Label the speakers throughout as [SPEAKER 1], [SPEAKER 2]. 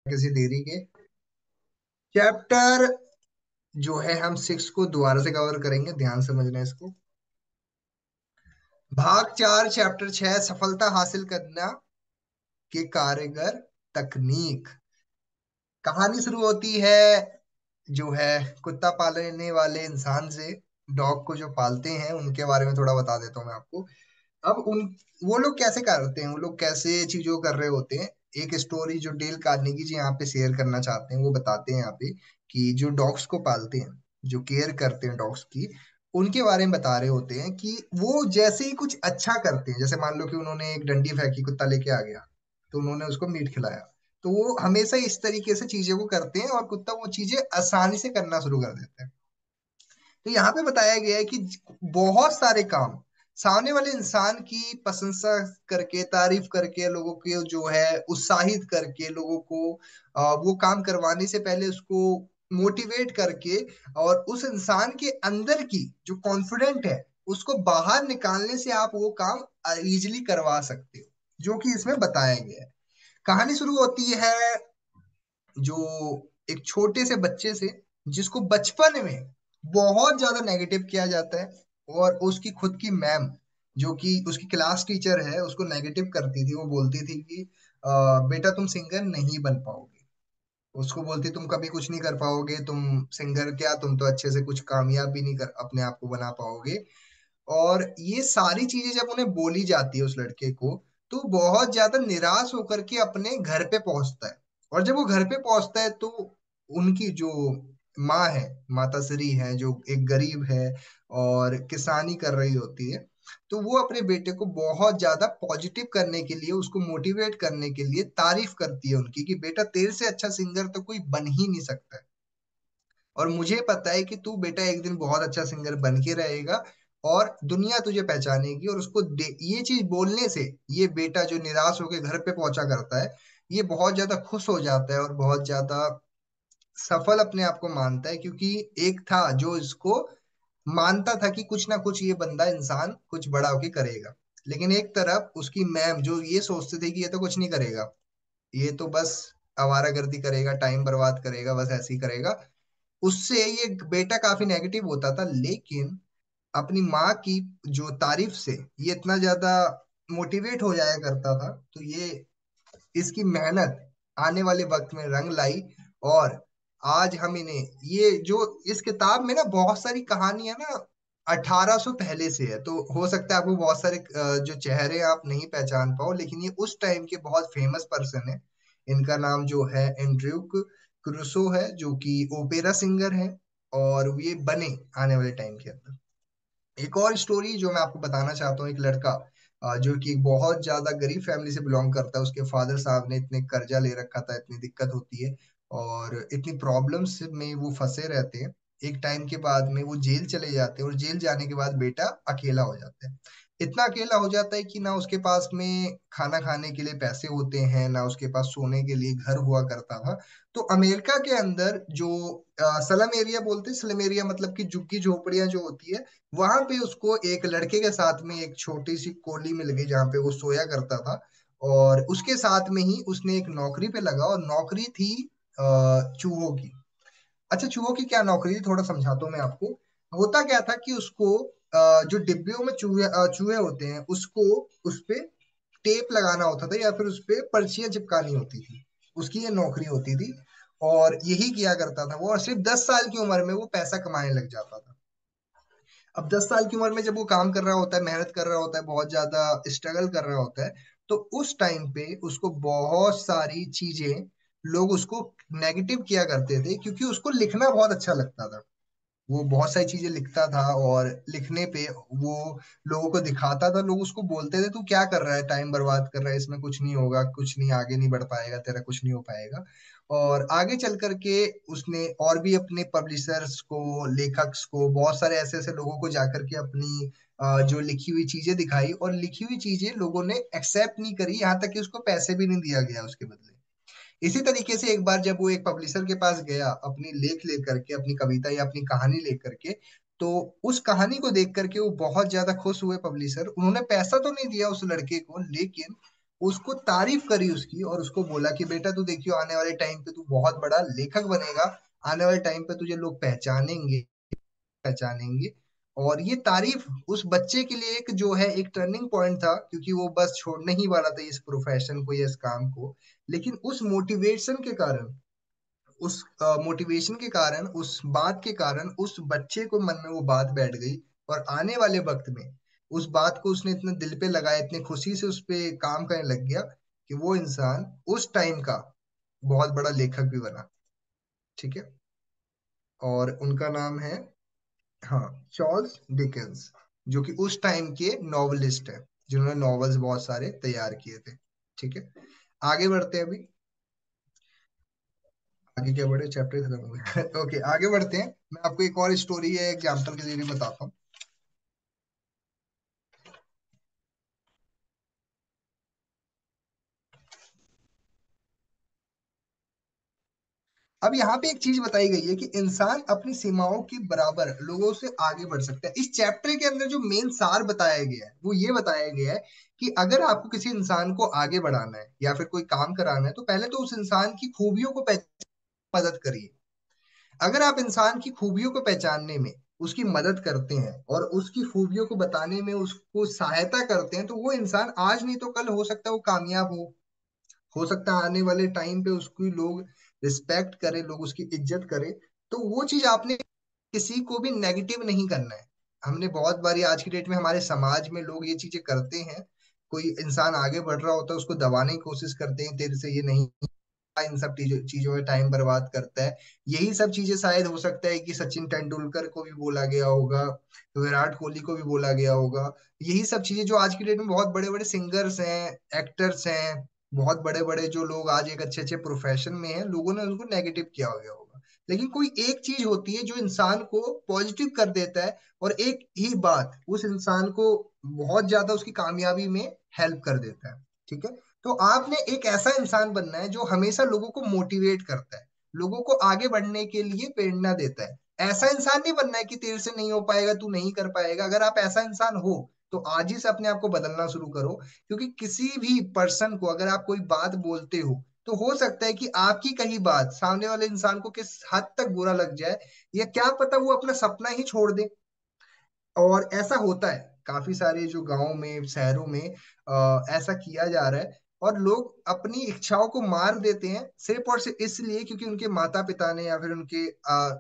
[SPEAKER 1] किसी देरी के चैप्टर जो है हम 6 को दोबारा से कवर करेंगे, ध्यान समझना इसको। भाग 4 चैप्टर 6, सफलता हासिल करना के कारगर तकनीक। कहानी शुरू होती है जो है कुत्ता पालने वाले इंसान से। डॉग को जो पालते हैं उनके बारे में थोड़ा बता देता हूँ मैं आपको। अब उन वो लोग कैसे करते हैं, वो लोग कैसे चीजों को कर रहे होते हैं। एक स्टोरी जो डेल कार्नेगी जी यहाँ पे शेयर करना चाहते हैं वो बताते हैं यहाँ पे कि जो डॉग्स को पालते हैं, जो केयर करते हैं डॉग्स की, उनके बारे में बता रहे होते हैं कि वो जैसे ही कुछ अच्छा करते हैं, जैसे मान लो कि उन्होंने एक डंडी फेंकी, कुत्ता लेके आ गया तो उन्होंने उसको मीट खिलाया, तो वो हमेशा इस तरीके से चीजों को करते हैं और कुत्ता वो चीजें आसानी से करना शुरू कर देता है। तो यहाँ पे बताया गया है कि बहुत सारे काम सामने वाले इंसान की प्रशंसा करके, तारीफ करके, लोगों को जो है उत्साहित करके, लोगों को वो काम करवाने से पहले उसको मोटिवेट करके, और उस इंसान के अंदर की जो कॉन्फिडेंट है उसको बाहर निकालने से आप वो काम इजीली करवा सकते हो, जो कि इसमें बताया गया है। कहानी शुरू होती है जो एक छोटे से बच्चे से, जिसको बचपन में बहुत ज्यादा नेगेटिव किया जाता है, और उसकी खुद की मैम जो कि उसकी क्लास टीचर है उसको नेगेटिव करती थी। वो बोलती थी कि बेटा तुम सिंगर नहीं बन पाओगे। उसको बोलती तुम कभी कुछ नहीं कर पाओगे, तुम सिंगर क्या, तुम तो अच्छे से कुछ कामयाब भी नहीं कर अपने आप को बना पाओगे। और ये सारी चीजें जब उन्हें बोली जाती है उस लड़के को, तो बहुत ज्यादा निराश होकर के अपने घर पे पहुंचता है। और जब वो घर पे पहुंचता है तो उनकी जो माँ है, माता श्री है, जो एक गरीब है और किसानी कर रही होती है, तो वो अपने बेटे को बहुत ज्यादा पॉजिटिव करने के लिए, उसको मोटिवेट करने के लिए तारीफ करती है उनकी कि बेटा तेरे से अच्छा सिंगर तो कोई बन ही नहीं सकता है, और मुझे पता है कि तू बेटा एक दिन बहुत अच्छा सिंगर बन के रहेगा और दुनिया तुझे पहचानेगी। और उसको ये चीज बोलने से ये बेटा जो निराश होकर घर पे पहुंचा करता है, ये बहुत ज्यादा खुश हो जाता है और बहुत ज्यादा सफल अपने आप को मानता है, क्योंकि एक था जो इसको मानता था कि कुछ ना कुछ ये बंदा इंसान कुछ बड़ा होके करेगा। लेकिन एक तरफ उसकी मैम जो ये सोचते थे कि ये तो कुछ नहीं करेगा, ये तो बस आवारागर्दी करेगा, टाइम बर्बाद करेगा, बस ऐसे ही करेगा, उससे ये बेटा काफी नेगेटिव होता था। लेकिन अपनी माँ की जो तारीफ से ये इतना ज्यादा मोटिवेट हो जाया करता था, तो ये इसकी मेहनत आने वाले वक्त में रंग लाई। और आज हम इन्हें ये जो इस किताब में ना बहुत सारी कहानियां ना 1800 पहले से है, तो हो सकता है आपको बहुत सारे जो चेहरे आप नहीं पहचान पाओ, लेकिन ये उस टाइम के बहुत फेमस पर्सन है। इनका नाम जो है एंड्रयू क्रूसो है, जो कि ओपेरा सिंगर है, और ये बने आने वाले टाइम के अंदर। एक और स्टोरी जो मैं आपको बताना चाहता हूँ, एक लड़का जो कि एक बहुत ज्यादा गरीब फैमिली से बिलोंग करता है, उसके फादर साहब ने इतने कर्जा ले रखा था, इतनी दिक्कत होती है और इतनी प्रॉब्लम्स में वो फंसे रहते हैं। एक टाइम के बाद में वो जेल चले जाते हैं, और जेल जाने के बाद बेटा अकेला हो जाता है। इतना अकेला हो जाता है कि ना उसके पास में खाना खाने के लिए पैसे होते हैं, ना उसके पास सोने के लिए घर हुआ करता था। तो अमेरिका के अंदर जो स्लम एरिया बोलते हैं, स्लम एरिया मतलब कि झुग्गी झोपड़ियां जो होती है, वहां पे उसको एक लड़के के साथ में एक छोटी सी कोली मिल गई जहाँ पे वो सोया करता था। और उसके साथ में ही उसने एक नौकरी पे लगा, और नौकरी थी चूहों की। अच्छा, चूहों की क्या नौकरी थी थोड़ा समझाता हूँ मैं आपको। होता क्या था कि उसको जो डिब्बियों में चूहे चूहे होते हैं उसको उस पे टेप लगाना होता था, या फिर उस पे पर्चियां चिपकानी होती थी। उसकी ये नौकरी होती थी और यही किया करता था वो, और सिर्फ 10 साल की उम्र में वो पैसा कमाने लग जाता था। अब 10 साल की उम्र में जब वो काम कर रहा होता है, मेहनत कर रहा होता है, बहुत ज्यादा स्ट्रगल कर रहा होता है, तो उस टाइम पे उसको बहुत सारी चीजें, लोग उसको नेगेटिव किया करते थे क्योंकि उसको लिखना बहुत अच्छा लगता था। वो बहुत सारी चीजें लिखता था और लिखने पे वो लोगों को दिखाता था। लोग उसको बोलते थे तू क्या कर रहा है, टाइम बर्बाद कर रहा है, इसमें कुछ नहीं होगा, कुछ नहीं, आगे नहीं बढ़ पाएगा, तेरा कुछ नहीं हो पाएगा। और आगे चल करके उसने और भी अपने पब्लिशर्स को, लेखक को, बहुत सारे ऐसे ऐसे लोगों को जाकर के अपनी जो लिखी हुई चीजें दिखाई, और लिखी हुई चीजें लोगों ने एक्सेप्ट नहीं करी, यहाँ तक कि उसको पैसे भी नहीं दिया गया उसके बदले। इसी तरीके से एक बार जब वो एक पब्लिशर के पास गया अपनी लेख लेकर के, अपनी कविता या अपनी कहानी लेकर के, तो उस कहानी को देख करके वो बहुत ज्यादा खुश हुए पब्लिशर। उन्होंने पैसा तो नहीं दिया उस लड़के को, लेकिन उसको तारीफ करी उसकी, और उसको बोला कि बेटा तू देखियो, आने वाले टाइम पे तू बहुत बड़ा लेखक बनेगा, आने वाले टाइम पे तुझे लोग पहचानेंगे, पहचानेंगे। और ये तारीफ उस बच्चे के लिए एक जो है एक टर्निंग पॉइंट था, क्योंकि वो बस छोड़ने ही वाला था इस प्रोफेशन को या इस काम को। लेकिन उस मोटिवेशन के कारण, उस मोटिवेशन के कारण, उस बात के कारण उस बच्चे को मन में वो बात बैठ गई, और आने वाले वक्त में उस बात को उसने इतने दिल पे लगाया, इतनी खुशी से उस पे काम करने लग गया कि वो इंसान उस टाइम का बहुत बड़ा लेखक भी बना। ठीक है। और उनका नाम है, हाँ, चार्ल्स डिकेंस, जो कि उस टाइम के नॉवलिस्ट है, जिन्होंने नॉवेल्स बहुत सारे तैयार किए थे। ठीक है। आगे बढ़ते हैं अभी। आगे क्या बढ़े, चैप्टर खत्म हो गया। ओके, आगे बढ़ते हैं। मैं आपको एक और स्टोरी है एग्जाम्पल के जरिए बताता हूँ। अब यहाँ पे एक चीज बताई गई है कि इंसान अपनी सीमाओं के बराबर लोगों से आगे बढ़ सकता है। इस चैप्टर के अंदर जो मेन सार बताया गया है वो ये बताया गया है कि अगर आपको किसी इंसान को आगे बढ़ाना है या फिर कोई काम कराना है, तो पहले तो उस इंसान की खूबियों को मदद करिए। अगर आप इंसान की खूबियों को पहचानने में उसकी मदद करते हैं और उसकी खूबियों को बताने में उसको सहायता करते हैं, तो वो इंसान आज नहीं तो कल हो सकता है वो कामयाब हो सकता है आने वाले टाइम पे उसकी लोग रिस्पेक्ट करें, लोग उसकी इज्जत करें। तो वो चीज आपने किसी को भी नेगेटिव नहीं करना है। हमने बहुत बारी आज की डेट में हमारे समाज में लोग ये चीजें करते हैं। कोई इंसान आगे बढ़ रहा होता है उसको दबाने की कोशिश करते हैं, तेरे से ये नहीं, इन सब चीजों चीजों में टाइम बर्बाद करता है। यही सब चीजें शायद हो सकता है कि सचिन तेंदुलकर को भी बोला गया होगा, विराट कोहली को भी बोला गया होगा। यही सब चीजें जो आज की डेट में बहुत बड़े बड़े सिंगर्स हैं, एक्टर्स हैं, बहुत बड़े बड़े जो लोग आज एक अच्छे अच्छे प्रोफेशन में हैं, लोगों ने उनको नेगेटिव किया गया होगा। लेकिन कोई एक चीज होती है जो इंसान को पॉजिटिव कर देता है, और एक ही बात उस इंसान को बहुत ज्यादा उसकी कामयाबी में हेल्प कर देता है। ठीक है। तो आपने एक ऐसा इंसान बनना है जो हमेशा लोगों को मोटिवेट करता है, लोगों को आगे बढ़ने के लिए प्रेरणा देता है। ऐसा इंसान नहीं बनना है कि तेरे से नहीं हो पाएगा, तू नहीं कर पाएगा। अगर आप ऐसा इंसान हो तो आज ही से अपने आप को बदलना शुरू करो। क्योंकि किसी भी पर्सन को अगर आप कोई बात बोलते हो, तो हो सकता है कि आपकी कही बात सामने वाले इंसान को किस हद तक बुरा लग जाए, या क्या पता वो अपना सपना ही छोड़ दे। और ऐसा होता है काफी सारे जो गांव में, शहरों में ऐसा किया जा रहा है। और लोग अपनी इच्छाओं को मार देते हैं सिर्फ और सिर्फ इसलिए क्योंकि उनके माता पिता ने या फिर उनके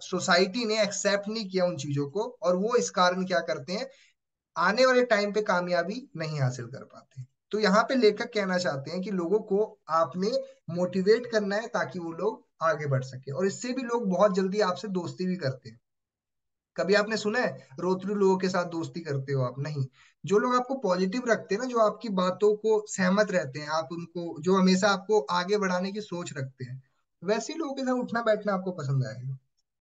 [SPEAKER 1] सोसाइटी ने एक्सेप्ट नहीं किया उन चीजों को, और वो इस कारण क्या करते हैं, आने वाले टाइम पे कामयाबी नहीं हासिल कर पाते। तो यहाँ पे लेखक कहना चाहते हैं कि लोगों को आपने मोटिवेट करना है ताकि वो लोग आगे बढ़ सके, और इससे भी लोग बहुत जल्दी आपसे दोस्ती भी करते हैं। कभी आपने सुना है रोतरु लोगों के साथ दोस्ती करते हो आप? नहीं। जो लोग आपको पॉजिटिव रखते हैं ना, जो आपकी बातों को सहमत रहते हैं, आप उनको, जो हमेशा आपको आगे बढ़ाने की सोच रखते हैं, वैसे लोगों के साथ उठना बैठना आपको पसंद आएगा।